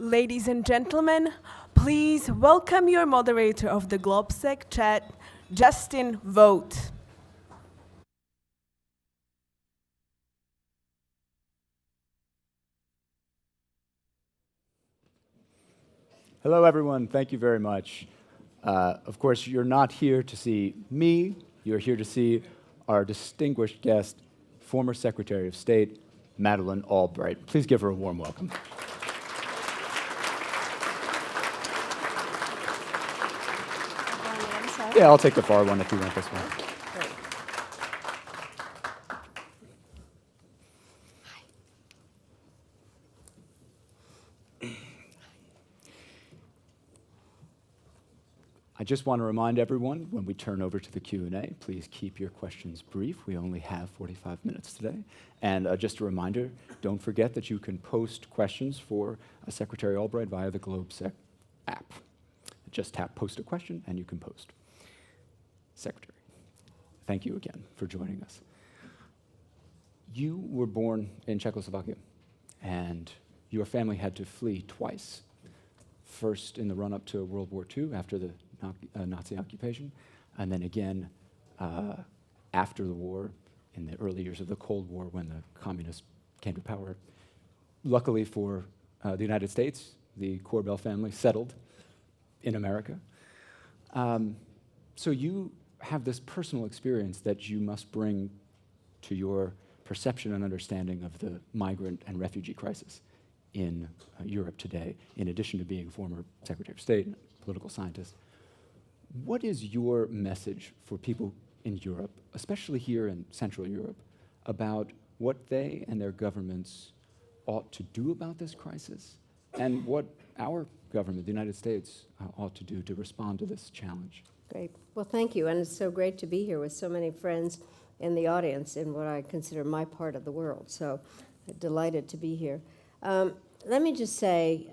Ladies and gentlemen, please welcome your moderator of the GLOBSEC chat, Justin Vogt. Hello, everyone. Thank you very much. Of course, you're not here to see me. You're here to see our distinguished guest, former Secretary of State, Madeleine Albright. Please give her a warm welcome. Yeah, I'll take the far one if you want this one. Great. I just want to remind everyone, when we turn over to the Q&A, please keep your questions brief. We only have 45 minutes today. And just a reminder, don't forget that you can post questions for Secretary Albright via the GLOBSEC app. Just tap Post a Question, and you can post. Secretary, thank you again for joining us. You were born in Czechoslovakia, and your family had to flee twice. First in the run-up to World War II after the Nazi occupation, and then again after the war in the early years of the Cold War when the communists came to power. Luckily for the United States, the Korbel family settled in America. So you have this personal experience that you must bring to your perception and understanding of the migrant and refugee crisis in Europe today, in addition to being a former Secretary of State and political scientist. What is your message for people in Europe, especially here in Central Europe, about what they and their governments ought to do about this crisis, and what our government, the United States, ought to do to respond to this challenge? Great. Well, thank you. And it's so great to be here with so many friends in the audience in what I consider my part of the world. So delighted to be here. Let me just say,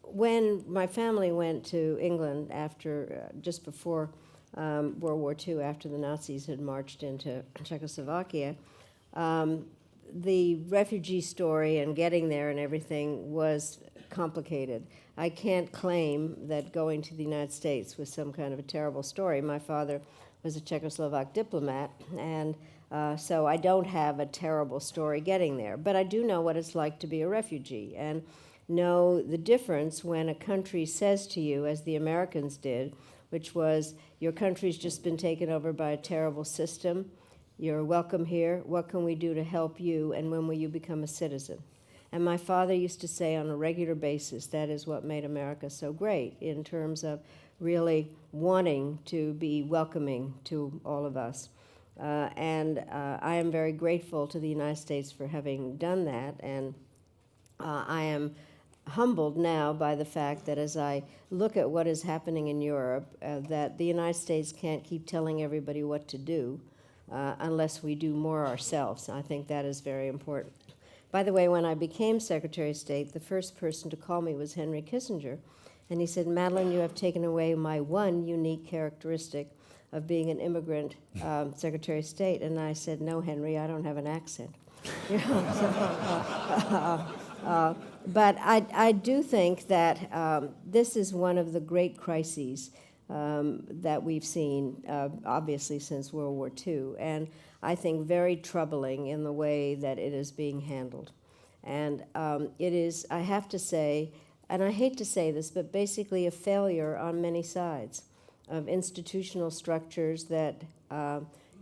when my family went to England after, just before World War II, after the Nazis had marched into Czechoslovakia, the refugee story and getting there and everything was complicated. I can't claim that going to the United States was some kind of a terrible story. My father was a Czechoslovak diplomat, and so I don't have a terrible story getting there. But I do know what it's like to be a refugee and know the difference when a country says to you, as the Americans did, which was, your country's just been taken over by a terrible system. You're welcome here. What can we do to help you? And when will you become a citizen? And my father used to say on a regular basis, that is what made America so great in terms of really wanting to be welcoming to all of us. And I am very grateful to the United States for having done that. And I am humbled now by the fact that as I look at what is happening in Europe, that the United States can't keep telling everybody what to do unless we do more ourselves. I think that is very important. By the way, when I became Secretary of State, the first person to call me was Henry Kissinger. And he said, Madeleine, you have taken away my one unique characteristic of being an immigrant Secretary of State. And I said, no, Henry, I don't have an accent. But I do think that this is one of the great crises that we've seen, obviously, since World War II. And I think very troubling in the way that it is being handled. And it is, I have to say, and I hate to say this, but basically a failure on many sides of institutional structures that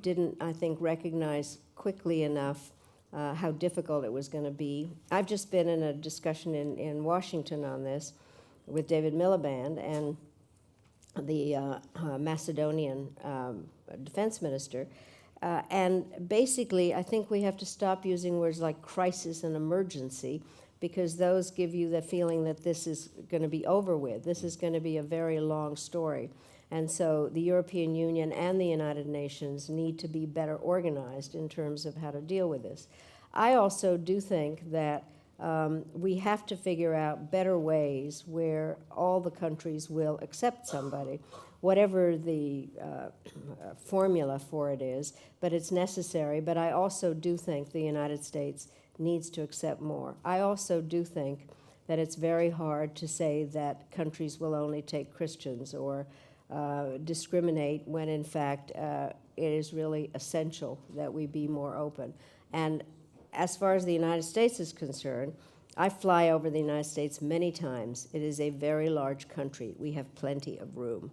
didn't, I think, recognize quickly enough how difficult it was going to be. I've just been in a discussion in Washington on this with David Miliband and the Macedonian defense minister. And basically, I think we have to stop using words like crisis and emergency, because those give you the feeling that this is going to be over with. This is going to be a very long story. And so the European Union and the United Nations need to be better organized in terms of how to deal with this. I also do think that we have to figure out better ways where all the countries will accept somebody, whatever the formula for it is, but it's necessary. But I also do think the United States needs to accept more. I also do think that it's very hard to say that countries will only take Christians or discriminate when in fact it is really essential that we be more open. And as far as the United States is concerned, I fly over the United States many times. It is a very large country. We have plenty of room.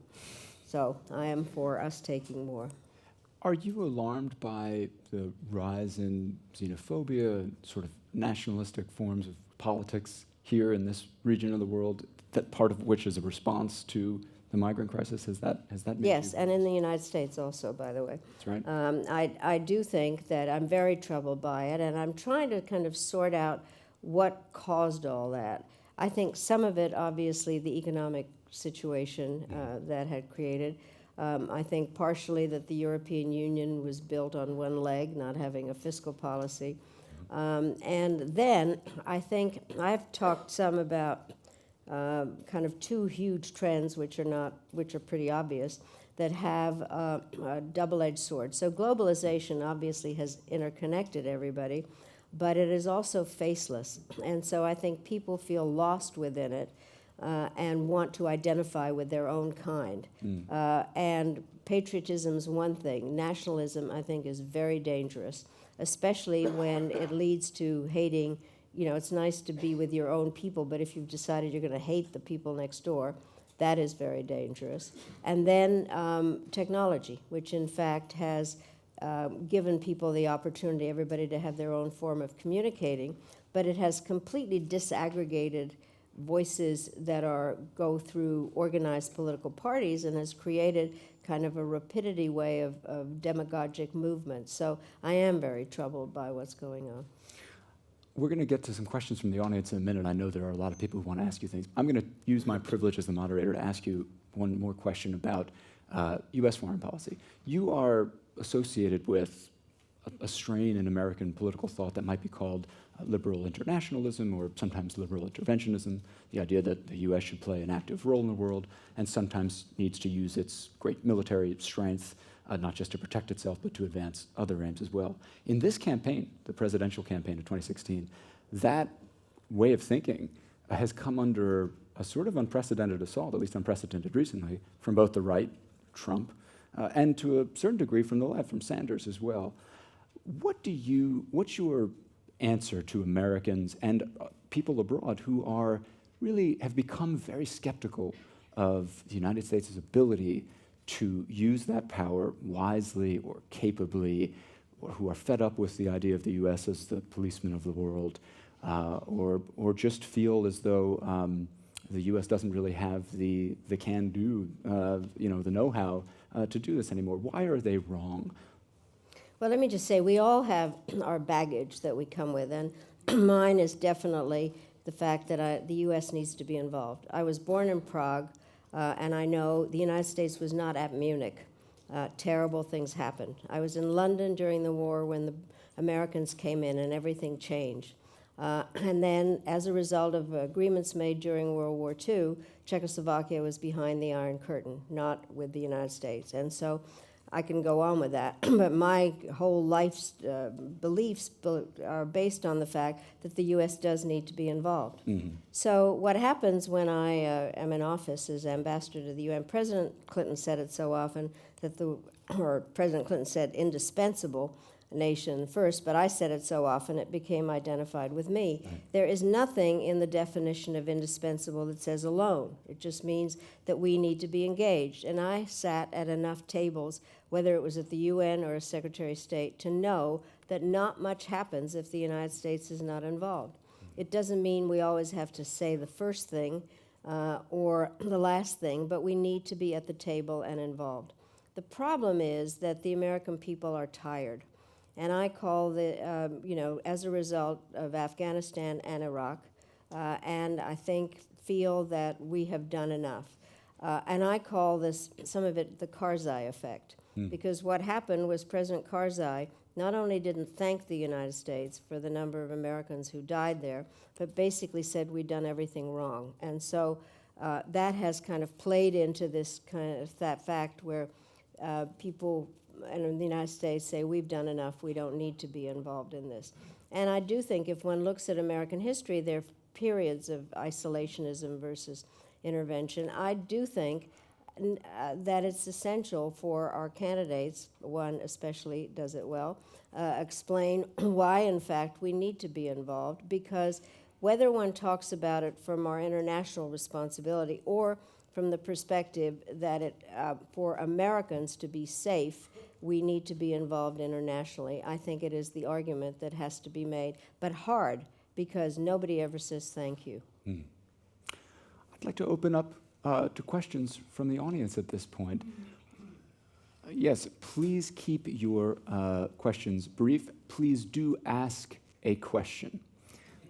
So I am for us taking more. Are you alarmed by the rise in xenophobia, sort of nationalistic forms of politics here in this region of the world, that part of which is a response to the migrant crisis? Has that made Yes, you... and in the United States also, by the way. That's right. I do think that I'm very troubled by it, and I'm trying to kind of sort out what caused all that. I think some of it, obviously, the economic situation that had created. I think partially that the European Union was built on one leg, not having a fiscal policy. And then I think I've talked some about kind of two huge trends, which are pretty obvious, that have a double-edged sword. So globalization obviously has interconnected everybody, but it is also faceless. And so I think people feel lost within it and want to identify with their own kind. And patriotism is one thing. Nationalism, I think, is very dangerous, especially when it leads to hating. You know, it's nice to be with your own people, but if you've decided you're going to hate the people next door, that is very dangerous. And then technology, which in fact has given people the opportunity, everybody, to have their own form of communicating, but it has completely disaggregated voices that go through organized political parties and has created kind of a rapidity way of demagogic movement. So I am very troubled by what's going on. We're going to get to some questions from the audience in a minute. I know there are a lot of people who want to ask you things. I'm going to use my privilege as the moderator to ask you one more question about U.S. foreign policy. You are associated with a strain in American political thought that might be called liberal internationalism or sometimes liberal interventionism, the idea that the U.S. should play an active role in the world and sometimes needs to use its great military strength not just to protect itself, but to advance other aims as well. In this campaign, the presidential campaign of 2016, that way of thinking has come under a sort of unprecedented assault, at least unprecedented recently, from both the right, Trump, and to a certain degree from the left, from Sanders as well. What's your answer to Americans and people abroad who are really have become very skeptical of the United States' ability to use that power wisely or capably, or who are fed up with the idea of the U.S. as the policeman of the world, or just feel as though the U.S. doesn't really have the can-do, the know-how to do this anymore? Why are they wrong? Well, let me just say, we all have our baggage that we come with, and mine is definitely the fact that the U.S. needs to be involved. I was born in Prague, and I know the United States was not at Munich. Terrible things happened. I was in London during the war when the Americans came in and everything changed. And then, as a result of agreements made during World War II, Czechoslovakia was behind the Iron Curtain, not with the United States. And so I can go on with that, but my whole life's beliefs are based on the fact that the U.S. does need to be involved. Mm-hmm. So what happens when I am in office as ambassador to the UN, President Clinton said it so often that President Clinton said indispensable nation first, but I said it so often it became identified with me. Right. There is nothing in the definition of indispensable that says alone. It just means that we need to be engaged. And I sat at enough tables, whether it was at the UN or as Secretary of State, to know that not much happens if the United States is not involved. It doesn't mean we always have to say the first thing or the last thing, but we need to be at the table and involved. The problem is that the American people are tired. And I call as a result of Afghanistan and Iraq, and I feel that we have done enough. And I call some of it the Karzai Effect, because what happened was President Karzai not only didn't thank the United States for the number of Americans who died there, but basically said we'd done everything wrong. And so that has kind of played into this that fact where people in the United States say we've done enough, we don't need to be involved in this. And I do think if one looks at American history, there have periods of isolationism versus intervention. I do think that it's essential for our candidates, one especially does it well, explain why, in fact, we need to be involved, because whether one talks about it from our international responsibility or from the perspective that for Americans to be safe, we need to be involved internationally. I think it is the argument that has to be made, but hard, because nobody ever says thank you. I'd like to open up to questions from the audience at this point. Yes, please keep your questions brief. Please do ask a question.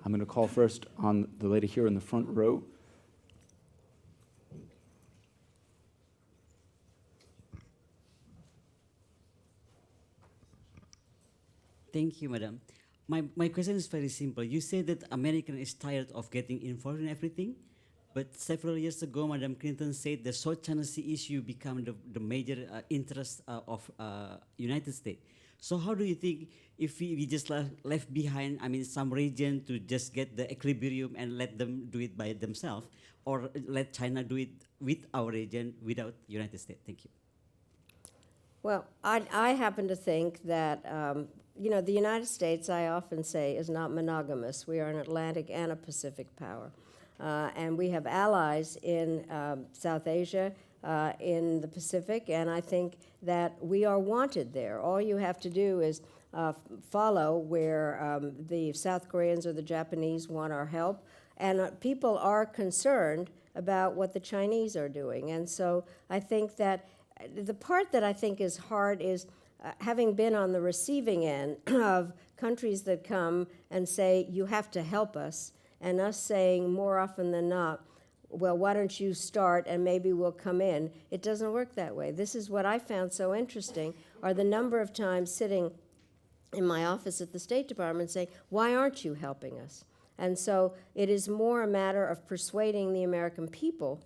I'm going to call first on the lady here in the front row. Thank you, madam. My question is very simple. You say that American is tired of getting involved in everything, but several years ago, Madam Clinton said the South China Sea issue became the major interest of United States. So how do you think if we just left behind, some region to just get the equilibrium and let them do it by themselves, or let China do it with our region without United States? Thank you. Well, I happen to think that, the United States, I often say, is not monogamous. We are an Atlantic and a Pacific power. And we have allies in South Asia, in the Pacific, and I think that we are wanted there. All you have to do is follow where the South Koreans or the Japanese want our help, and people are concerned about what the Chinese are doing. And so I think that the part that I think is hard is having been on the receiving end of countries that come and say, you have to help us, and us saying more often than not, well, why don't you start and maybe we'll come in. It doesn't work that way. This is what I found so interesting, are the number of times sitting in my office at the State Department saying, why aren't you helping us? And so it is more a matter of persuading the American people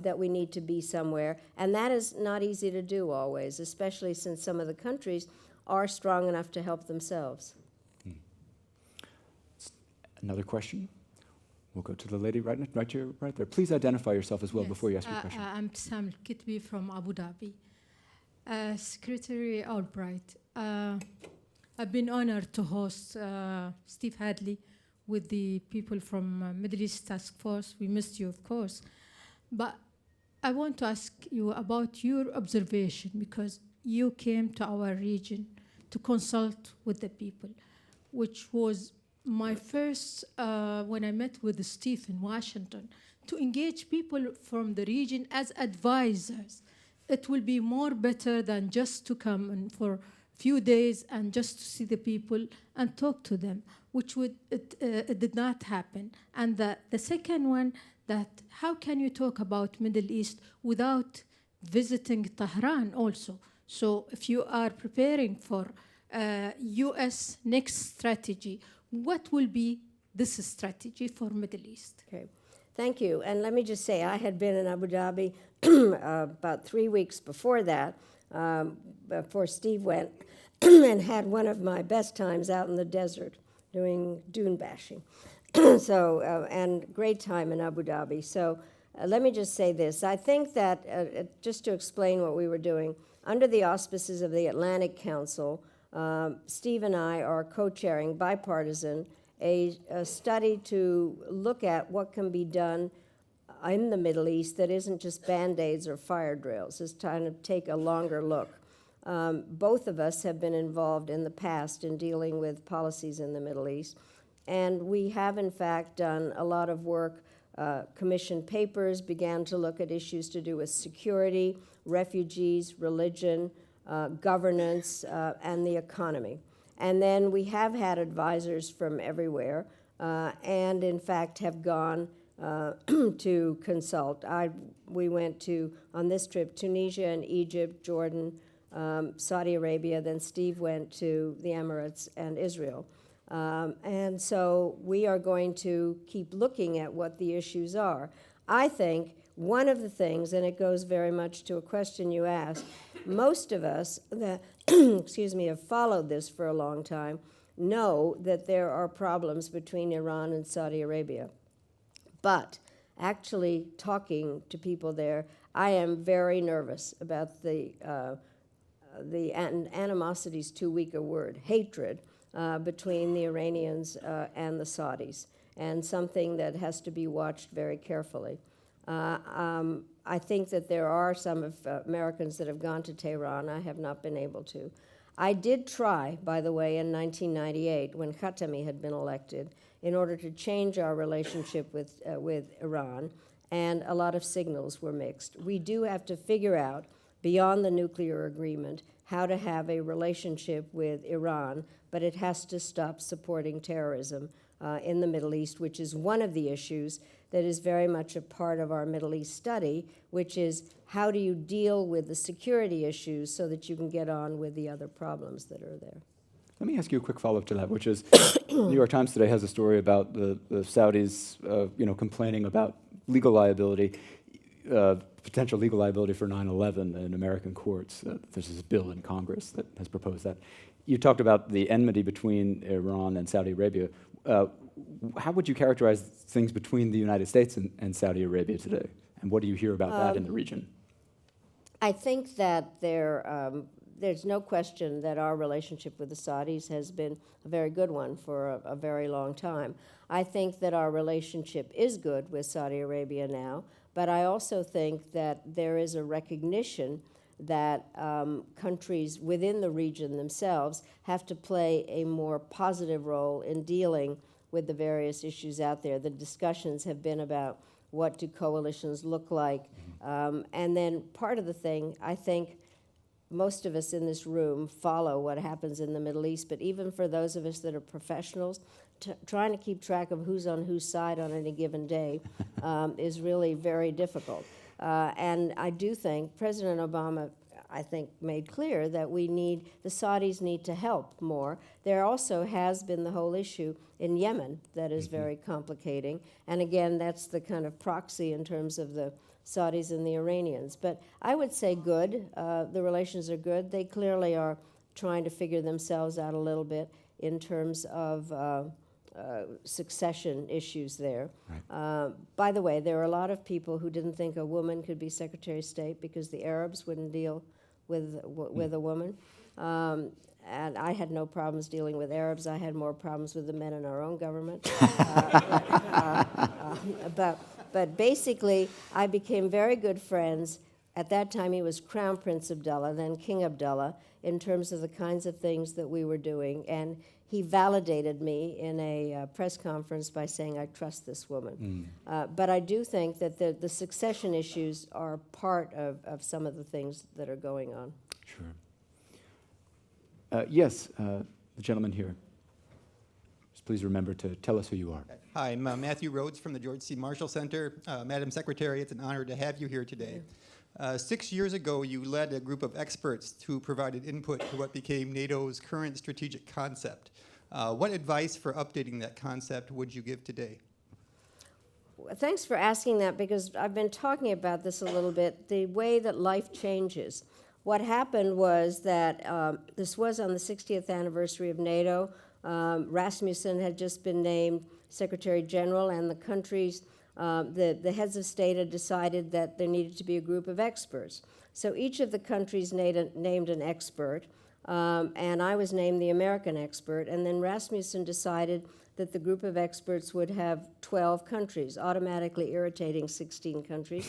that we need to be somewhere, and that is not easy to do always, especially since some of the countries are strong enough to help themselves. Another question? We'll go to the lady right there. Please identify yourself as well before you ask your question. I'm Sam Kitbi from Abu Dhabi. Secretary Albright, I've been honored to host Steve Hadley with the people from Middle East Task Force. We missed you, of course. But I want to ask you about your observation, because you came to our region to consult with the people, which was my first, when I met with Steve in Washington, to engage people from the region as advisors. It will be more better than just to come and for a few days and just to see the people and talk to them, which it did not happen. And the second one, that how can you talk about Middle East without visiting Tehran also? So if you are preparing for U.S. next strategy, what will be this strategy for Middle East? Okay, thank you. And let me just say, I had been in Abu Dhabi about 3 weeks before that, before Steve went, and had one of my best times out in the desert doing dune bashing. So, and great time in Abu Dhabi. So let me just say this. I think that, just to explain what we were doing, under the auspices of the Atlantic Council, Steve and I are co-chairing, bipartisan, a study to look at what can be done in the Middle East that isn't just Band-Aids or fire drills. It's trying to take a longer look. Both of us have been involved in the past in dealing with policies in the Middle East. And we have, in fact, done a lot of work, commissioned papers, began to look at issues to do with security, refugees, religion, governance, and the economy. And then we have had advisors from everywhere, and in fact have gone to consult. We went to, on this trip, Tunisia and Egypt, Jordan, Saudi Arabia, then Steve went to the Emirates and Israel. And so we are going to keep looking at what the issues are. I think one of the things, and it goes very much to a question you asked, most of us that have followed this for a long time know that there are problems between Iran and Saudi Arabia. But actually talking to people there, I am very nervous about the animosity is too weak a word, hatred between the Iranians and the Saudis, and something that has to be watched very carefully. I think that there are some Americans that have gone to Tehran. I have not been able to. I did try, by the way, in 1998, when Khatami had been elected, in order to change our relationship with Iran, and a lot of signals were mixed. We do have to figure out, beyond the nuclear agreement, how to have a relationship with Iran, but it has to stop supporting terrorism in the Middle East, which is one of the issues that is very much a part of our Middle East study, which is how do you deal with the security issues so that you can get on with the other problems that are there. Let me ask you a quick follow-up to that, which is, New York Times today has a story about the Saudis, complaining about legal liability, potential legal liability for 9/11 in American courts. There's this bill in Congress that has proposed that. You talked about the enmity between Iran and Saudi Arabia. How would you characterize things between the United States and Saudi Arabia today? And what do you hear about that in the region? I think that there's no question that our relationship with the Saudis has been a very good one for a very long time. I think that our relationship is good with Saudi Arabia now, but I also think that there is a recognition that countries within the region themselves have to play a more positive role in dealing with the various issues out there. The discussions have been about what do coalitions look like. And then part of the thing, I think most of us in this room follow what happens in the Middle East, but even for those of us that are professionals, trying to keep track of who's on whose side on any given day is really very difficult. And I do think President Obama, I think, made clear that the Saudis need to help more. There also has been the whole issue in Yemen that is very complicating. And again, that's the kind of proxy in terms of the Saudis and the Iranians. But I would say good. The relations are good. They clearly are trying to figure themselves out a little bit in terms of succession issues there. Right. By the way, there are a lot of people who didn't think a woman could be Secretary of State because the Arabs wouldn't deal with a woman. And I had no problems dealing with Arabs. I had more problems with the men in our own government. But basically, I became very good friends. At that time, he was Crown Prince Abdullah, then King Abdullah, in terms of the kinds of things that we were doing. And he validated me in a press conference by saying, I trust this woman. But I do think that the succession issues are part of some of the things that are going on. Sure. Yes, the gentleman here. Just please remember to tell us who you are. Hi, I'm Matthew Rhodes from the George C. Marshall Center. Madam Secretary, it's an honor to have you here today. 6 years ago, you led a group of experts who provided input to what became NATO's current strategic concept. What advice for updating that concept would you give today? Thanks for asking that, because I've been talking about this a little bit, the way that life changes. What happened was that this was on the 60th anniversary of NATO. Rasmussen had just been named Secretary General, and the countries, the heads of state had decided that there needed to be a group of experts. So each of the countries named an expert, and I was named the American expert, and then Rasmussen decided that the group of experts would have 12 countries, automatically irritating 16 countries,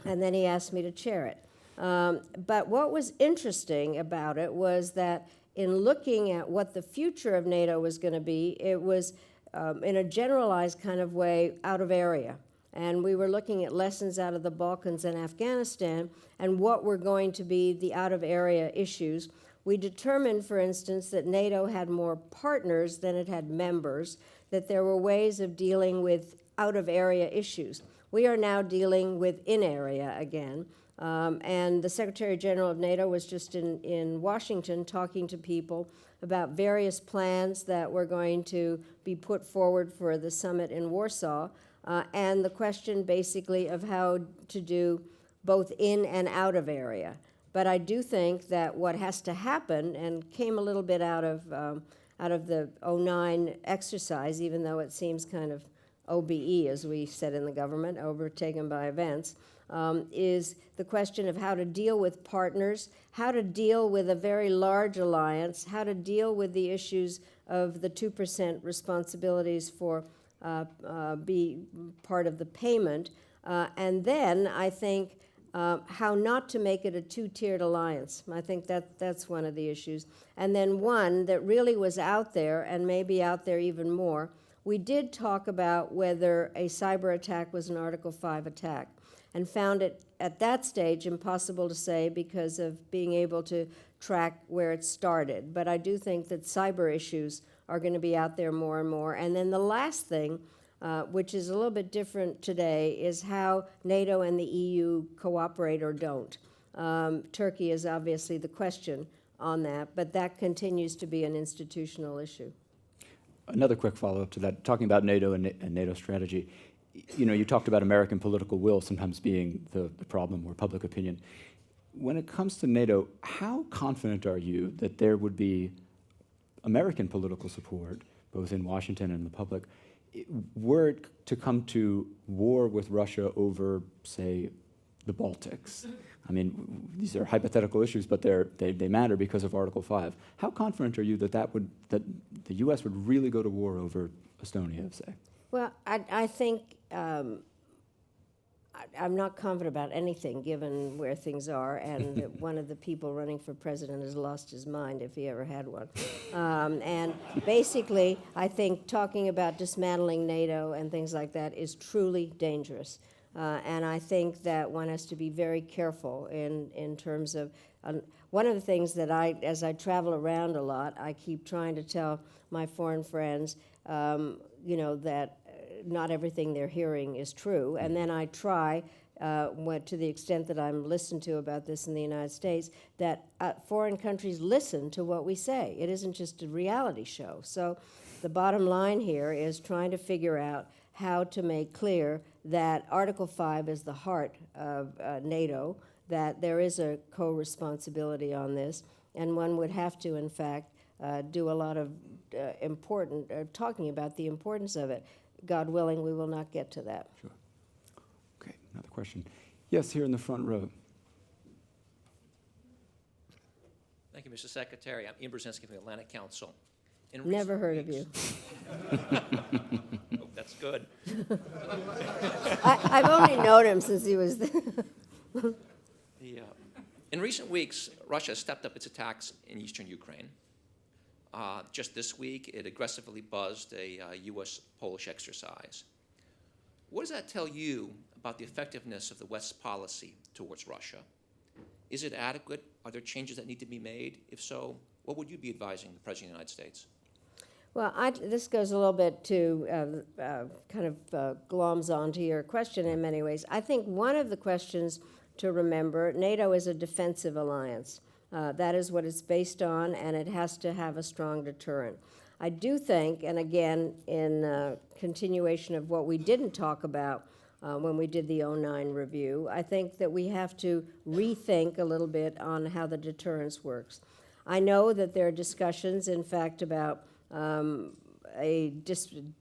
and then he asked me to chair it. But what was interesting about it was that in looking at what the future of NATO was going to be, it was in a generalized kind of way out of area. And we were looking at lessons out of the Balkans and Afghanistan and what were going to be the out of area issues. We determined, for instance, that NATO had more partners than it had members, that there were ways of dealing with out of area issues. We are now dealing with in area again. And the Secretary General of NATO was just in Washington talking to people about various plans that were going to be put forward for the summit in Warsaw, and the question basically of how to do both in and out of area. But I do think that what has to happen, and came a little bit out of the 09 exercise, even though it seems kind of OBE, as we said in the government, overtaken by events, is the question of how to deal with partners, how to deal with a very large alliance, how to deal with the issues of the 2% responsibilities for be part of the payment, and then I think how not to make it a two-tiered alliance. I think that's one of the issues. And then one that really was out there, and maybe out there even more, we did talk about whether a cyber attack was an Article 5 attack, and found it at that stage impossible to say because of being able to track where it started. But I do think that cyber issues are going to be out there more and more. And then the last thing, which is a little bit different today, is how NATO and the EU cooperate or don't. Turkey is obviously the question on that, but that continues to be an institutional issue. Another quick follow-up to that, talking about NATO and NATO strategy. You know, you talked about American political will sometimes being the problem, or public opinion. When it comes to NATO, how confident are you that there would be American political support, both in Washington and the public, were it to come to war with Russia over, say, the Baltics? I mean, these are hypothetical issues, but they matter because of Article 5. How confident are you that that the U.S. would really go to war over Estonia, say? Well, I think I'm not confident about anything, given where things are, and that one of the people running for president has lost his mind, if he ever had one. And basically, I think talking about dismantling NATO and things like that is truly dangerous. And I think that one has to be very careful in terms of, one of the things that as I travel around a lot, I keep trying to tell my foreign friends, that not everything they're hearing is true. And then I try, to the extent that I'm listened to about this in the United States, that foreign countries listen to what we say. It isn't just a reality show. So the bottom line here is trying to figure out how to make clear that Article 5 is the heart of NATO, that there is a co-responsibility on this, and one would have to, in fact, do a lot of talking about the importance of it. God willing, we will not get to that. Sure. Okay, another question. Yes, here in the front row. Thank you, Mr. Secretary. I'm Ian Brzezinski from the Atlantic Council. Never heard of you. Oh, that's good. I've only known him since he was there. In recent weeks, Russia has stepped up its attacks in eastern Ukraine. Just this week, it aggressively buzzed a U.S.-Polish exercise. What does that tell you about the effectiveness of the West's policy towards Russia? Is it adequate? Are there changes that need to be made? If so, what would you be advising the President of the United States? Well, this goes a little bit to gloms onto your question in many ways. I think one of the questions to remember, NATO is a defensive alliance. That is what it's based on, and it has to have a strong deterrent. I do think, and again, in continuation of what we didn't talk about when we did the 2009 review, I think that we have to rethink a little bit on how the deterrence works. I know that there are discussions, in fact, about a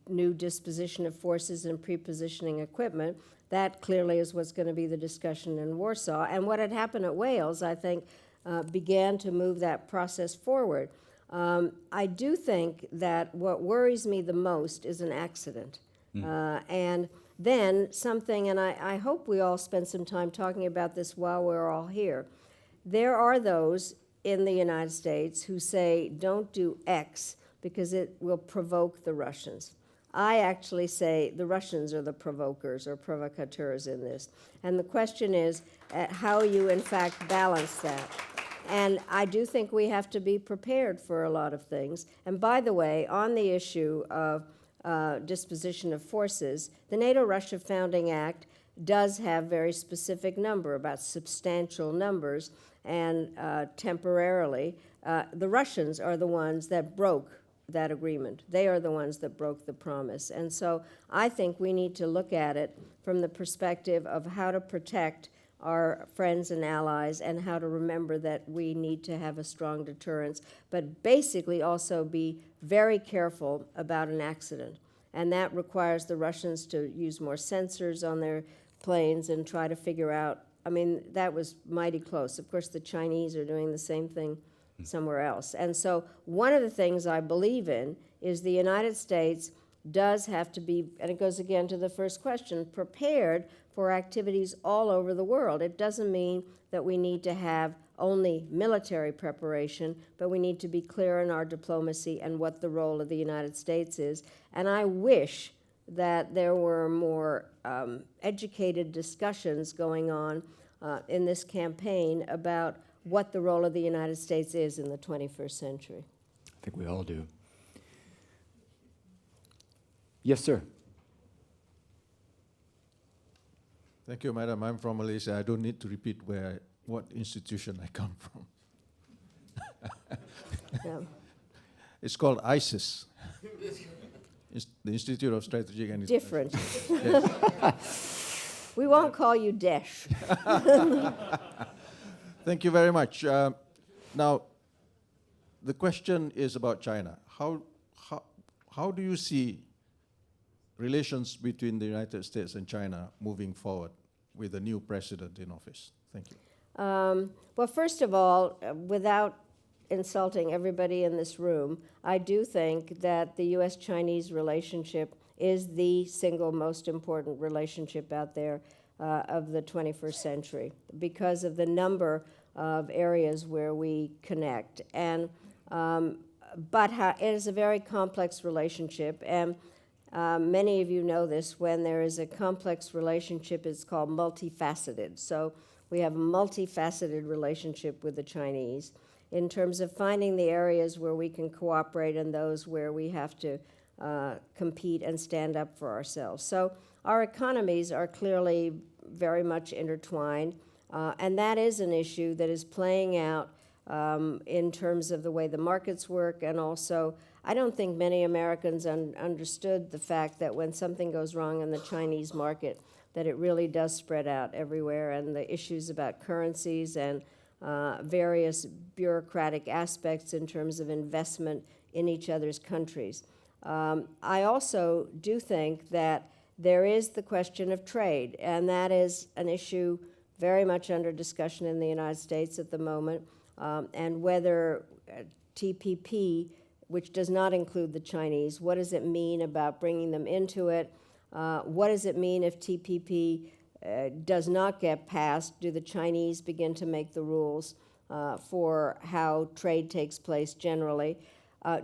new disposition of forces and pre-positioning equipment. That clearly is what's going to be the discussion in Warsaw. And what had happened at Wales, I think, began to move that process forward. I do think that what worries me the most is an accident. And then something, and I hope we all spend some time talking about this while we're all here. There are those in the United States who say, don't do X because it will provoke the Russians. I actually say the Russians are the provokers or provocateurs in this. And the question is how you, in fact, balance that. And I do think we have to be prepared for a lot of things. And by the way, on the issue of disposition of forces, the NATO-Russia Founding Act does have very specific number, about substantial numbers, and temporarily. The Russians are the ones that broke that agreement. They are the ones that broke the promise. And so I think we need to look at it from the perspective of how to protect our friends and allies and how to remember that we need to have a strong deterrence, but basically also be very careful about an accident. And that requires the Russians to use more sensors on their planes and try to figure out, I mean, that was mighty close. Of course, the Chinese are doing the same thing somewhere else. And so one of the things I believe in is the United States does have to be, and it goes again to the first question, prepared for activities all over the world. It doesn't mean that we need to have only military preparation, but we need to be clear in our diplomacy and what the role of the United States is. And I wish that there were more educated discussions going on in this campaign about what the role of the United States is in the 21st century. I think we all do. Yes, sir. Thank you, Madam. I'm from Malaysia. I don't need to repeat what institution I come from. Yeah. It's called ISIS. It's the Institute of Strategic and Different. Yes. We won't call you Desh. Thank you very much. Now, the question is about China. How do you see relations between the United States and China moving forward with the new president in office? Thank you. Well, first of all, without insulting everybody in this room, I do think that the U.S.-Chinese relationship is the single most important relationship out there of the 21st century because of the number of areas where we connect. And but it is a very complex relationship, and many of you know this. When there is a complex relationship, it's called multifaceted. So we have a multifaceted relationship with the Chinese in terms of finding the areas where we can cooperate and those where we have to compete and stand up for ourselves. So our economies are clearly very much intertwined, and that is an issue that is playing out in terms of the way the markets work, and also I don't think many Americans understood the fact that when something goes wrong in the Chinese market, that it really does spread out everywhere, and the issues about currencies and various bureaucratic aspects in terms of investment in each other's countries. I also do think that there is the question of trade, and that is an issue very much under discussion in the United States at the moment, and whether TPP, which does not include the Chinese, what does it mean about bringing them into it? What does it mean if TPP does not get passed? Do the Chinese begin to make the rules for how trade takes place generally?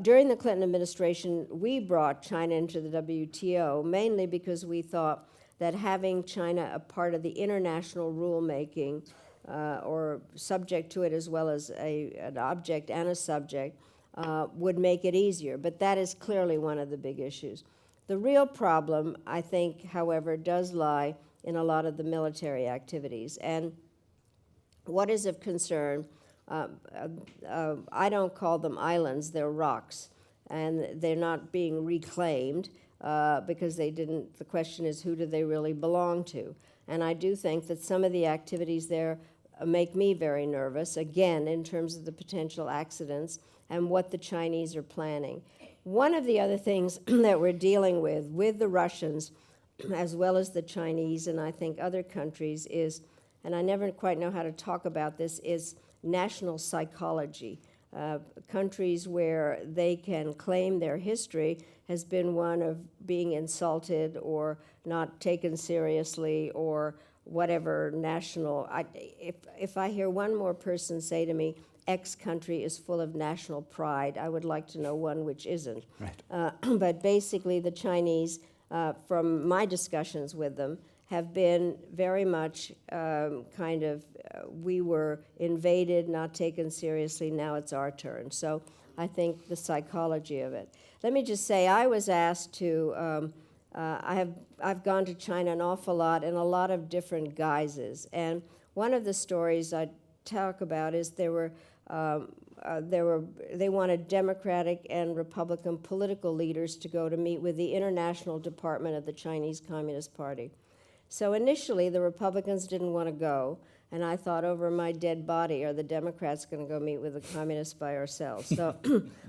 During the Clinton administration, we brought China into the WTO mainly because we thought that having China a part of the international rulemaking or subject to it as well as an object and a subject would make it easier. But that is clearly one of the big issues. The real problem, I think, however, does lie in a lot of the military activities. And what is of concern, I don't call them islands, they're rocks. And they're not being reclaimed because they didn't, the question is, who do they really belong to? And I do think that some of the activities there make me very nervous, again, in terms of the potential accidents and what the Chinese are planning. One of the other things that we're dealing with the Russians, as well as the Chinese and I think other countries is, and I never quite know how to talk about this, is national psychology. Countries where they can claim their history has been one of being insulted or not taken seriously or whatever national. If I hear one more person say to me, X country is full of national pride, I would like to know one which isn't. Right. But basically the Chinese, from my discussions with them, have been very much we were invaded, not taken seriously, now it's our turn. So I think the psychology of it. Let me just say, I was asked to, I've gone to China an awful lot in a lot of different guises. And one of the stories I talk about is they wanted Democratic and Republican political leaders to go to meet with the International Department of the Chinese Communist Party. So initially, the Republicans didn't want to go, and I thought, over my dead body, are the Democrats going to go meet with the communists by ourselves? So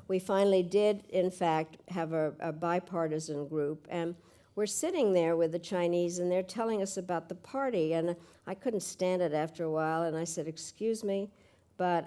we finally did, in fact, have a bipartisan group, and we're sitting there with the Chinese, and they're telling us about the party, and I couldn't stand it after a while, and I said, excuse me, but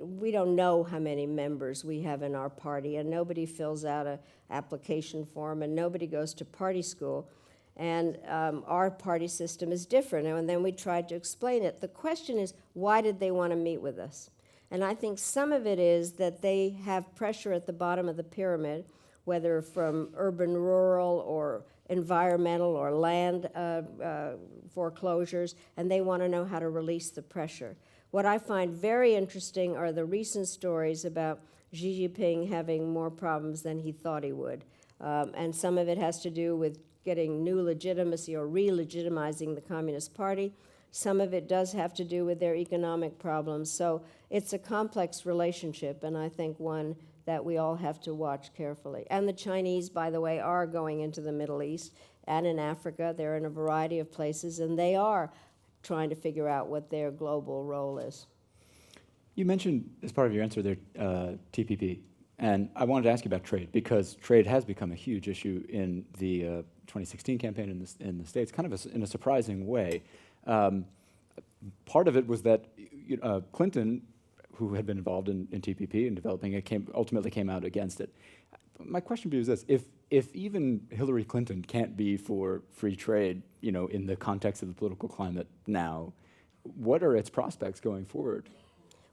we don't know how many members we have in our party, and nobody fills out an application form, and nobody goes to party school. And our party system is different. And then we tried to explain it. The question is, why did they want to meet with us? And I think some of it is that they have pressure at the bottom of the pyramid, whether from urban, rural, or environmental, or land foreclosures, and they want to know how to release the pressure. What I find very interesting are the recent stories about Xi Jinping having more problems than he thought he would. And some of it has to do with getting new legitimacy or re-legitimizing the Communist Party. Some of it does have to do with their economic problems. So it's a complex relationship, and I think one that we all have to watch carefully. And the Chinese, by the way, are going into the Middle East and in Africa. They're in a variety of places, and they are trying to figure out what their global role is. You mentioned, as part of your answer there, TPP. And I wanted to ask you about trade, because trade has become a huge issue in the 2016 campaign in the States, kind of in a surprising way. Part of it was that Clinton, who had been involved in TPP and developing it, ultimately came out against it. My question to you is this: if even Hillary Clinton can't be for free trade, in the context of the political climate now, what are its prospects going forward?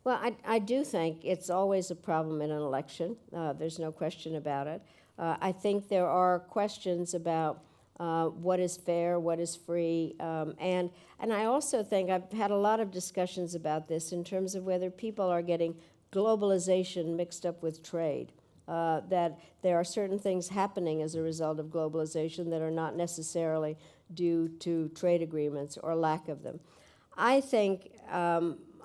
Well, I do think it's always a problem in an election. There's no question about it. I think there are questions about what is fair, what is free, and I also think I've had a lot of discussions about this in terms of whether people are getting globalization mixed up with trade. That there are certain things happening as a result of globalization that are not necessarily due to trade agreements or lack of them. I think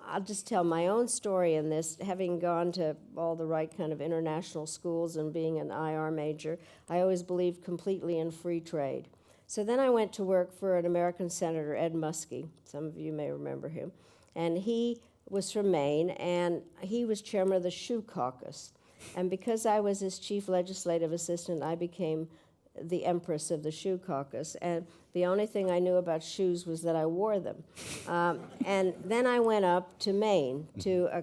I'll just tell my own story in this. Having gone to all the right kind of international schools and being an IR major, I always believed completely in free trade. So then I went to work for an American senator, Ed Muskie. Some of you may remember him. And he was from Maine, and he was chairman of the Shoe Caucus. And because I was his chief legislative assistant, I became the empress of the Shoe Caucus. And the only thing I knew about shoes was that I wore them. And then I went up to Maine, to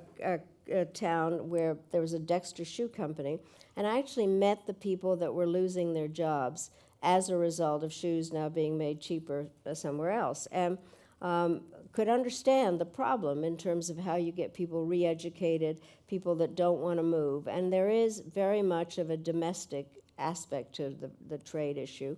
a town where there was a Dexter Shoe Company, and I actually met the people that were losing their jobs as a result of shoes now being made cheaper somewhere else. And could understand the problem in terms of how you get people re-educated, people that don't want to move. And there is very much of a domestic aspect to the trade issue.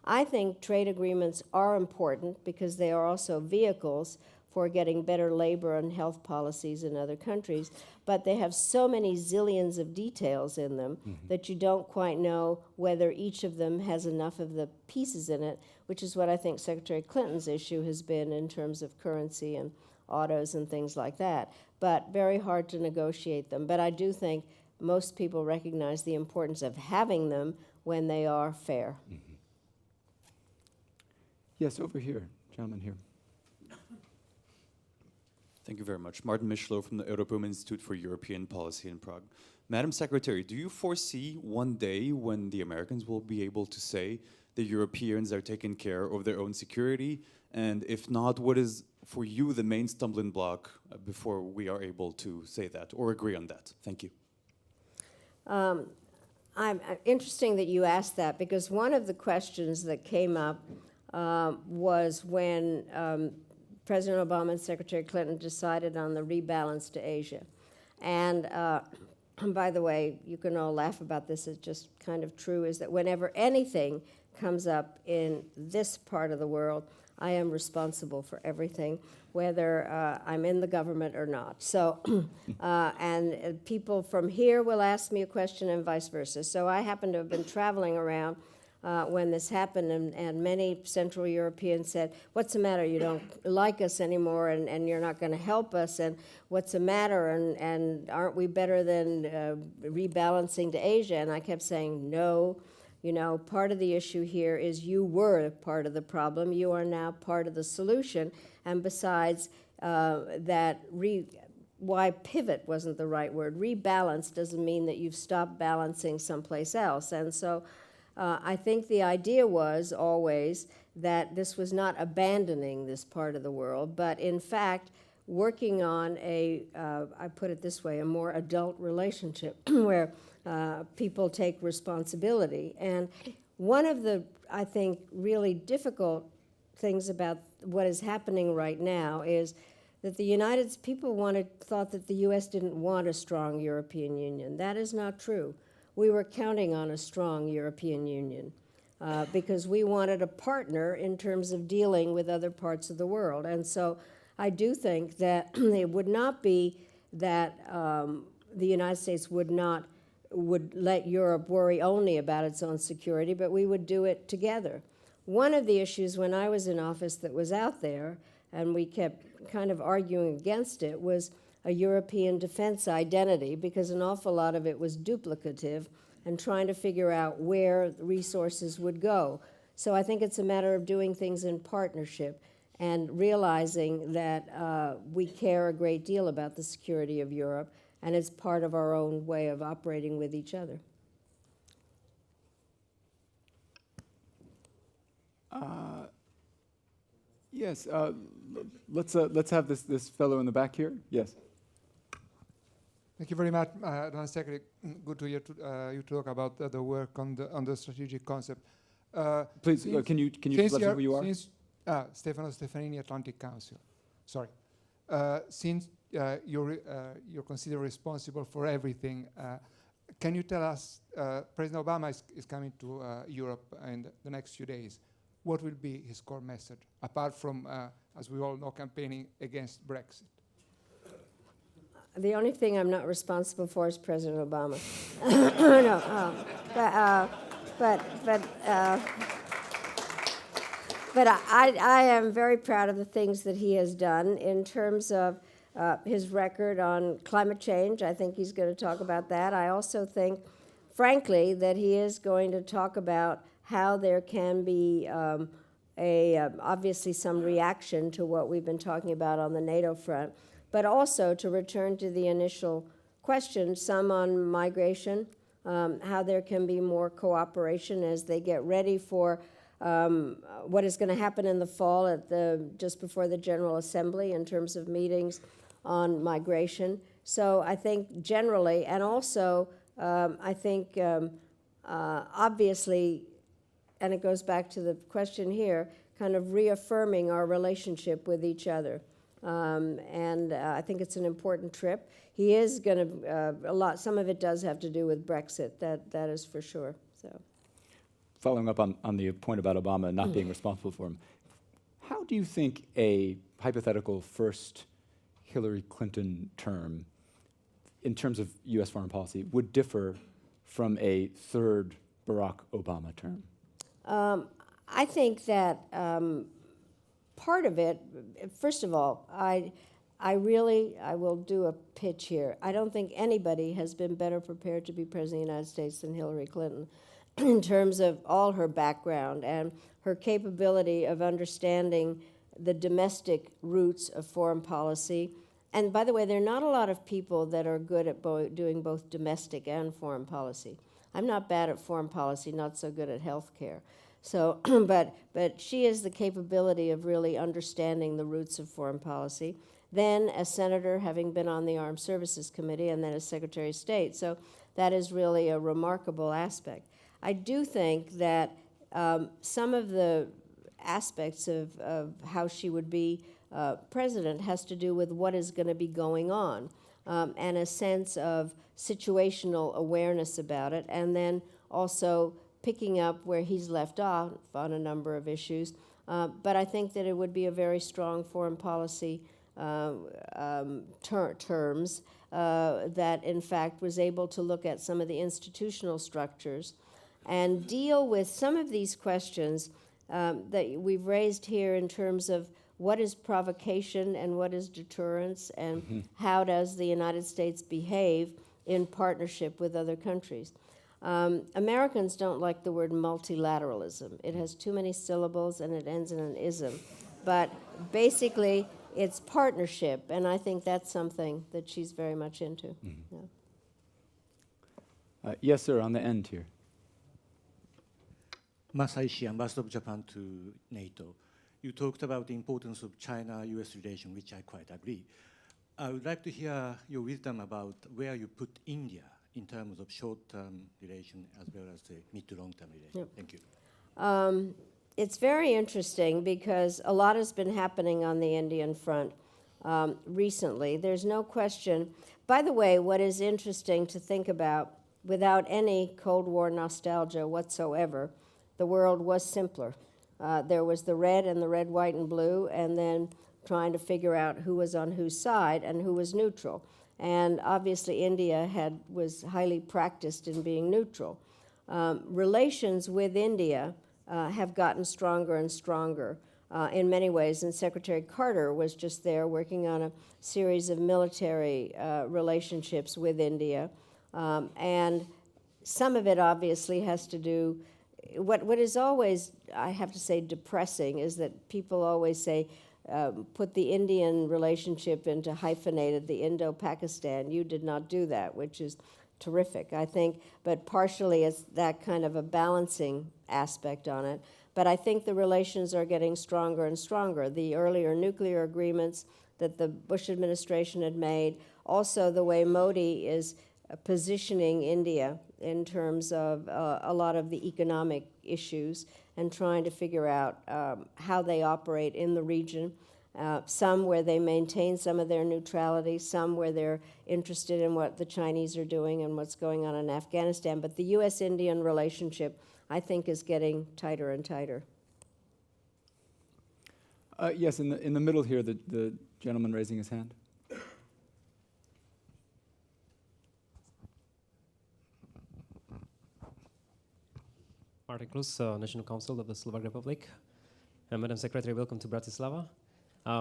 I think trade agreements are important because they are also vehicles for getting better labor and health policies in other countries, but they have so many zillions of details in them that you don't quite know whether each of them has enough of the pieces in it, which is what I think Secretary Clinton's issue has been in terms of currency and autos and things like that. But very hard to negotiate them. But I do think most people recognize the importance of having them when they are fair. Yes, over here, gentleman here. Thank you very much. Martin Michlo from the European Institute for European Policy in Prague. Madam Secretary, do you foresee one day when the Americans will be able to say the Europeans are taking care of their own security? And if not, what is for you the main stumbling block before we are able to say that or agree on that? Thank you. Interesting that you asked that, because one of the questions that came up was when President Obama and Secretary Clinton decided on the rebalance to Asia. And by the way, you can all laugh about this, it's just kind of true, is that whenever anything comes up in this part of the world, I am responsible for everything, whether I'm in the government or not. So, and people from here will ask me a question and vice versa. So I happen to have been traveling around when this happened, and many Central Europeans said, what's the matter, you don't like us anymore, and you're not going to help us, and what's the matter, and aren't we better than rebalancing to Asia? And I kept saying, no, You know, part of the issue here is you were part of the problem. You are now part of the solution. And besides, why pivot wasn't the right word. Rebalance doesn't mean that you've stopped balancing someplace else. And so I think the idea was always that this was not abandoning this part of the world, but in fact, working on I put it this way, a more adult relationship where people take responsibility. And one of the, I think, really difficult things about what is happening right now is that the people thought that the U.S. didn't want a strong European Union. That is not true. We were counting on a strong European Union because we wanted a partner in terms of dealing with other parts of the world. And so I do think that it would not be that the United States would let Europe worry only about its own security, but we would do it together. One of the issues when I was in office that was out there, and we kept kind of arguing against it, was a European defense identity, because an awful lot of it was duplicative and trying to figure out where resources would go. So I think it's a matter of doing things in partnership and realizing that we care a great deal about the security of Europe, and it's part of our own way of operating with each other. Yes, let's have this fellow in the back here. Yes. Thank you very much, Madam Secretary. Good to hear you talk about the work on the strategic concept. Please, can you just let us know who you are? Stefano Stefanini, Atlantic Council. Sorry. Since you're considered responsible for everything, can you tell us, President Obama is coming to Europe in the next few days. What will be his core message, apart from, as we all know, campaigning against Brexit? The only thing I'm not responsible for is President Obama. But I am very proud of the things that he has done in terms of his record on climate change. I think he's going to talk about that. I also think, frankly, that he is going to talk about how there can be obviously some reaction to what we've been talking about on the NATO front, but also to return to the initial question, some on migration, how there can be more cooperation as they get ready for what is going to happen in the fall just before the General Assembly in terms of meetings on migration. So I think generally, and also I think obviously, and it goes back to the question here, kind of reaffirming our relationship with each other. And I think it's an important trip. He is going to, some of it does have to do with Brexit, that is for sure. So, following up on the point about Obama not being responsible for him, how do you think a hypothetical first Hillary Clinton term, in terms of U.S. foreign policy, would differ from a third Barack Obama term? I think that part of it, first of all, I will do a pitch here. I don't think anybody has been better prepared to be President of the United States than Hillary Clinton in terms of all her background and her capability of understanding the domestic roots of foreign policy. And by the way, there are not a lot of people that are good at doing both domestic and foreign policy. I'm not bad at foreign policy, not so good at healthcare. So, but she has the capability of really understanding the roots of foreign policy. Then as senator, having been on the Armed Services Committee, and then as Secretary of State. So that is really a remarkable aspect. I do think that some of the aspects of how she would be president has to do with what is going to be going on and a sense of situational awareness about it, and then also picking up where he's left off on a number of issues. But I think that it would be a very strong foreign policy terms that, in fact, was able to look at some of the institutional structures and deal with some of these questions that we've raised here in terms of what is provocation and what is deterrence, and how does the United States behave in partnership with other countries. Americans don't like the word multilateralism. It has too many syllables and it ends in an ism. But basically, it's partnership, and I think that's something that she's very much into. Yeah. Yes, sir, on the end here. Masaishi, Ambassador of Japan to NATO. You talked about the importance of China-US relation, which I quite agree. I would like to hear your wisdom about where you put India in terms of short-term relation as well as the mid to long-term relation. Yep. Thank you. It's very interesting because a lot has been happening on the Indian front recently. There's no question. By the way, what is interesting to think about, without any Cold War nostalgia whatsoever, the world was simpler. There was the red and the red, white, and blue, and then trying to figure out who was on whose side and who was neutral. And obviously India was highly practiced in being neutral. Relations with India have gotten stronger and stronger in many ways, and Secretary Carter was just there working on a series of military relationships with India. And some of it obviously has to do, what is always, I have to say, depressing is that people always say, put the Indian relationship into hyphenated, the Indo-Pakistan. You did not do that, which is terrific, I think, but partially it's that kind of a balancing aspect on it. But I think the relations are getting stronger and stronger. The earlier nuclear agreements that the Bush administration had made, also the way Modi is positioning India in terms of a lot of the economic issues and trying to figure out how they operate in the region. Some where they maintain some of their neutrality, some where they're interested in what the Chinese are doing and what's going on in Afghanistan. But the U.S.-Indian relationship, I think, is getting tighter and tighter. Yes, in the middle here, the gentleman raising his hand. Martin Cruz, National Council of the Slovak Republic. Madam Secretary, welcome to Bratislava.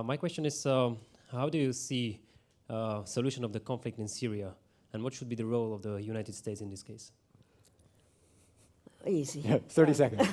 My question is, how do you see solution of the conflict in Syria, and what should be the role of the United States in this case? Easy. Yeah, 30 seconds.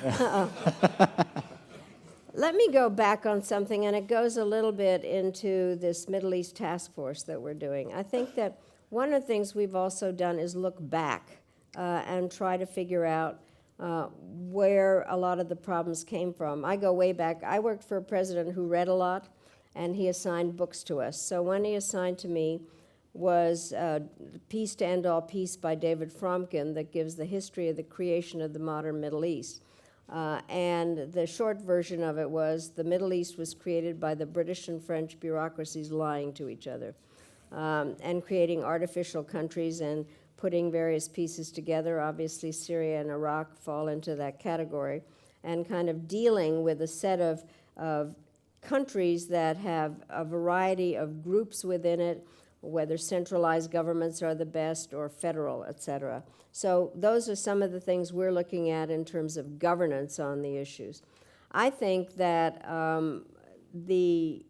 Let me go back on something, and it goes a little bit into this Middle East task force that we're doing. I think that one of the things we've also done is look back and try to figure out where a lot of the problems came from. I go way back. I worked for a president who read a lot, and he assigned books to us. So one he assigned to me was Peace to End All Peace by David Fromkin that gives the history of the creation of the modern Middle East. And the short version of it was the Middle East was created by the British and French bureaucracies lying to each other and creating artificial countries and putting various pieces together. Obviously, Syria and Iraq fall into that category, and kind of dealing with a set of countries that have a variety of groups within it, whether centralized governments are the best or federal, et cetera. So those are some of the things we're looking at in terms of governance on the issues. I think that the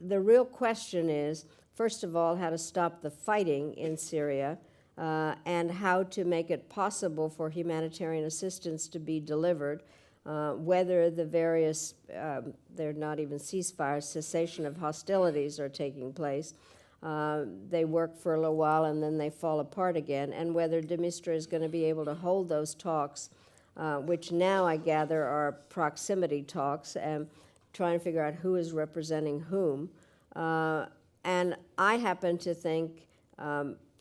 real question is, first of all, how to stop the fighting in Syria, and how to make it possible for humanitarian assistance to be delivered, whether the various, they're not even ceasefires, cessation of hostilities are taking place. They work for a little while and then they fall apart again, and whether de Mistura is going to be able to hold those talks, which now I gather are proximity talks, and trying to figure out who is representing whom. And I happen to think,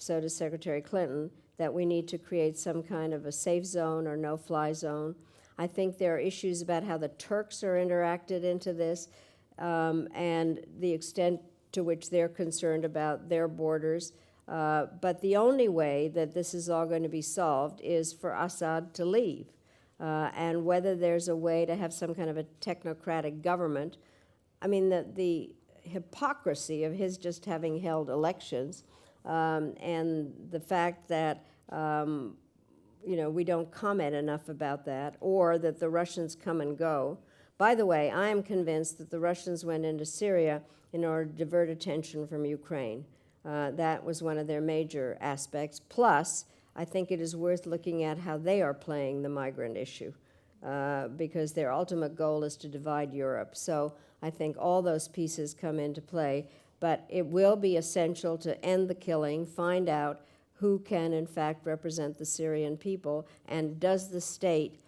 so does Secretary Clinton, that we need to create some kind of a safe zone or no-fly zone. I think there are issues about how the Turks are interacted into this, and the extent to which they're concerned about their borders. But the only way that this is all going to be solved is for Assad to leave. And whether there's a way to have some kind of a technocratic government. I mean, the hypocrisy of his just having held elections, and the fact that we don't comment enough about that, or that the Russians come and go. By the way, I am convinced that the Russians went into Syria in order to divert attention from Ukraine. That was one of their major aspects. Plus, I think it is worth looking at how they are playing the migrant issue, because their ultimate goal is to divide Europe. So I think all those pieces come into play, but it will be essential to end the killing, find out who can in fact represent the Syrian people, and does the state,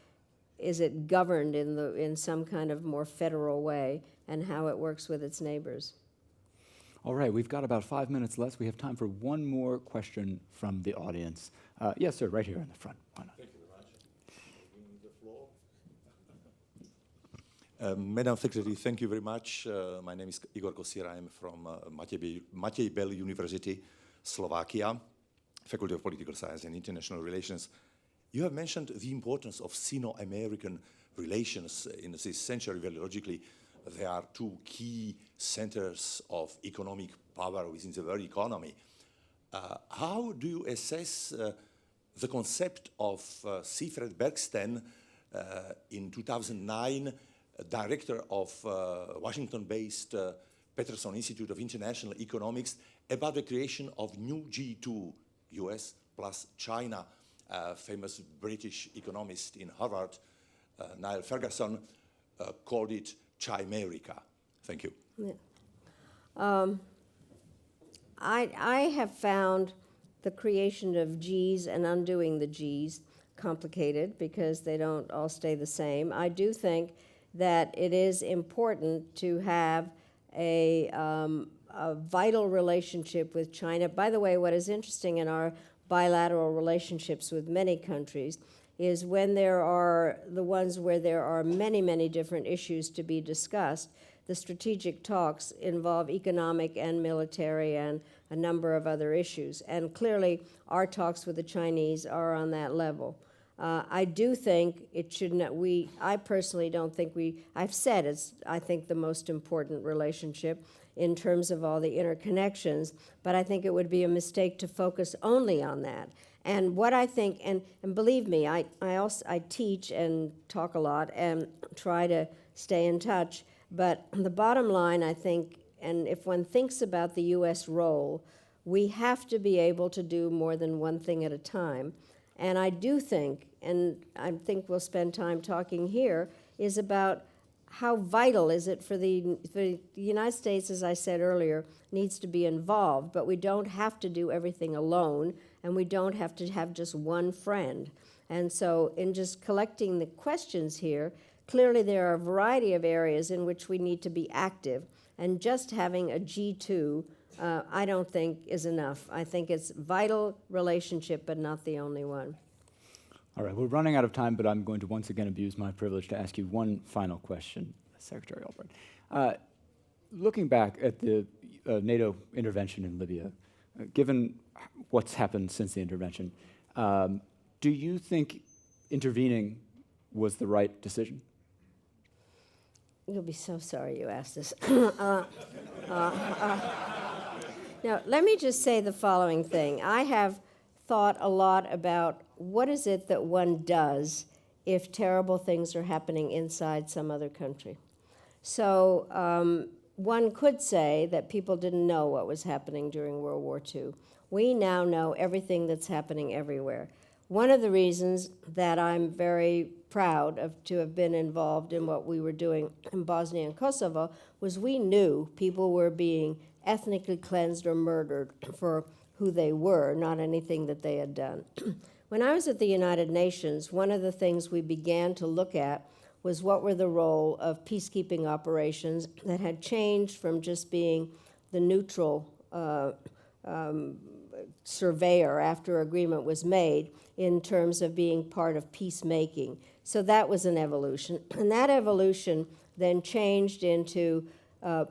is it governed in some kind of more federal way, and how it works with its neighbors. All right, we've got about 5 minutes left. We have time for one more question from the audience. Yes, sir, right here in the front. Why not? Thank you very much. Madam Secretary, thank you very much. My name is Igor Kosir. I am from Matej Bel University, Slovakia, Faculty of Political Science and International Relations. You have mentioned the importance of Sino-American relations in this century. Very logically, there are two key centers of economic power within the world economy. How do you assess the concept of Siegfried Bergsten in 2009, director of Washington-based Peterson Institute of International Economics, about the creation of new G2, US plus China? Famous British economist in Harvard, Niall Ferguson, called it Chimerica. Thank you. Yeah. I have found the creation of Gs and undoing the Gs complicated because they don't all stay the same. I do think that it is important to have a vital relationship with China. By the way, what is interesting in our bilateral relationships with many countries is when there are the ones where there are many, many different issues to be discussed, the strategic talks involve economic and military and a number of other issues. And clearly, our talks with the Chinese are on that level. I do think it should not, I personally don't think I've said it's, I think, the most important relationship in terms of all the interconnections, but I think it would be a mistake to focus only on that. And what I think, and believe me, I teach and talk a lot and try to stay in touch, but the bottom line, I think, and if one thinks about the U.S. role, we have to be able to do more than one thing at a time. And I do think, and I think we'll spend time talking here, is about how vital is it for the United States, as I said earlier, needs to be involved, but we don't have to do everything alone, and we don't have to have just one friend. And so in just collecting the questions here, clearly there are a variety of areas in which we need to be active, and just having a G2, I don't think is enough. I think it's vital relationship, but not the only one. All right, we're running out of time, but I'm going to once again abuse my privilege to ask you one final question, Secretary Albright. Looking back at the NATO intervention in Libya, given what's happened since the intervention, do you think intervening was the right decision? You'll be so sorry you asked this. Now, let me just say the following thing. I have thought a lot about what is it that one does if terrible things are happening inside some other country. So one could say that people didn't know what was happening during World War II. We now know everything that's happening everywhere. One of the reasons that I'm very proud to have been involved in what we were doing in Bosnia and Kosovo was we knew people were being ethnically cleansed or murdered for who they were, not anything that they had done. When I was at the United Nations, one of the things we began to look at was what were the role of peacekeeping operations that had changed from just being the neutral surveyor after agreement was made in terms of being part of peacemaking. So that was an evolution. And that evolution then changed into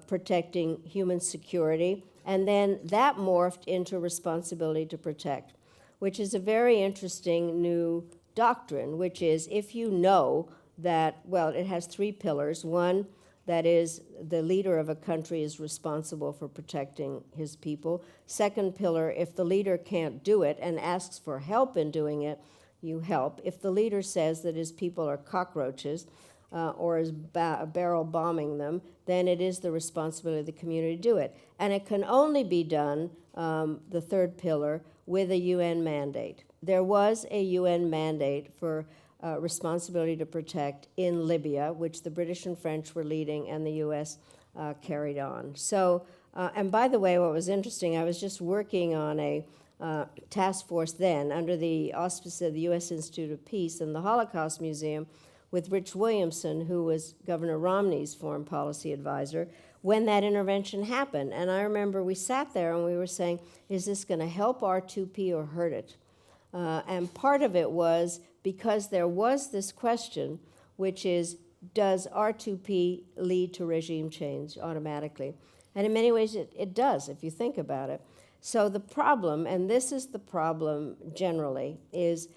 protecting human security, and then that morphed into responsibility to protect, which is a very interesting new doctrine, which is if you know that, well, it has three pillars. One, that is, the leader of a country is responsible for protecting his people. Second pillar, if the leader can't do it and asks for help in doing it, you help. If the leader says that his people are cockroaches or is barrel bombing them, then it is the responsibility of the community to do it. And it can only be done, the third pillar, with a UN mandate. there was a UN mandate for responsibility to protect in Libya, which the British and French were leading, and the U.S. Carried on. So, and by the way, what was interesting, I was just working on a task force then under the auspices of the U.S. Institute of Peace and the Holocaust Museum with Rich Williamson, who was Governor Romney's foreign policy advisor, when that intervention happened. And I remember we sat there and we were saying, is this going to help R2P or hurt it? And part of it was because there was this question, which is, does R2P lead to regime change automatically? And in many ways, it does, if you think about it. So the problem, and this is the problem generally, is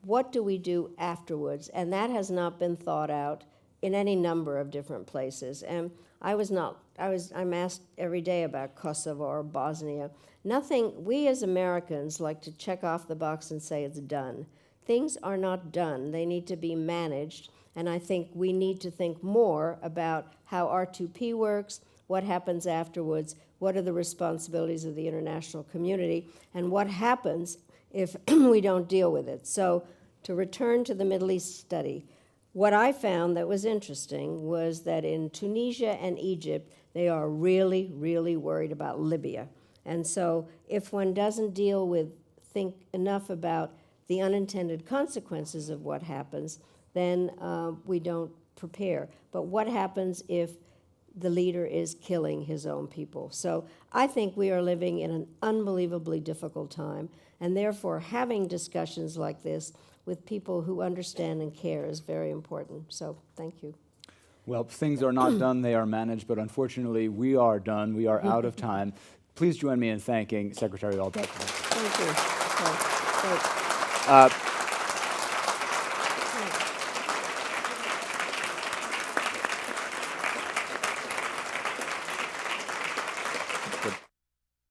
what do we do afterwards? And that has not been thought out in any number of different places. And I'm asked every day about Kosovo or Bosnia. Nothing, we as Americans like to check off the box and say it's done. Things are not done. They need to be managed. And I think we need to think more about how R2P works, what happens afterwards, what are the responsibilities of the international community, and what happens if we don't deal with it. So to return to the Middle East study, what I found that was interesting was that in Tunisia and Egypt, they are really, really worried about Libya. And so if one doesn't think enough about the unintended consequences of what happens, then we don't prepare. But what happens if the leader is killing his own people? So I think we are living in an unbelievably difficult time, and therefore having discussions like this with people who understand and care is very important. So thank you. Well, things are not done, they are managed, but unfortunately we are done, we are out of time. Please join me in thanking Secretary Albright. Thank you. Okay, great.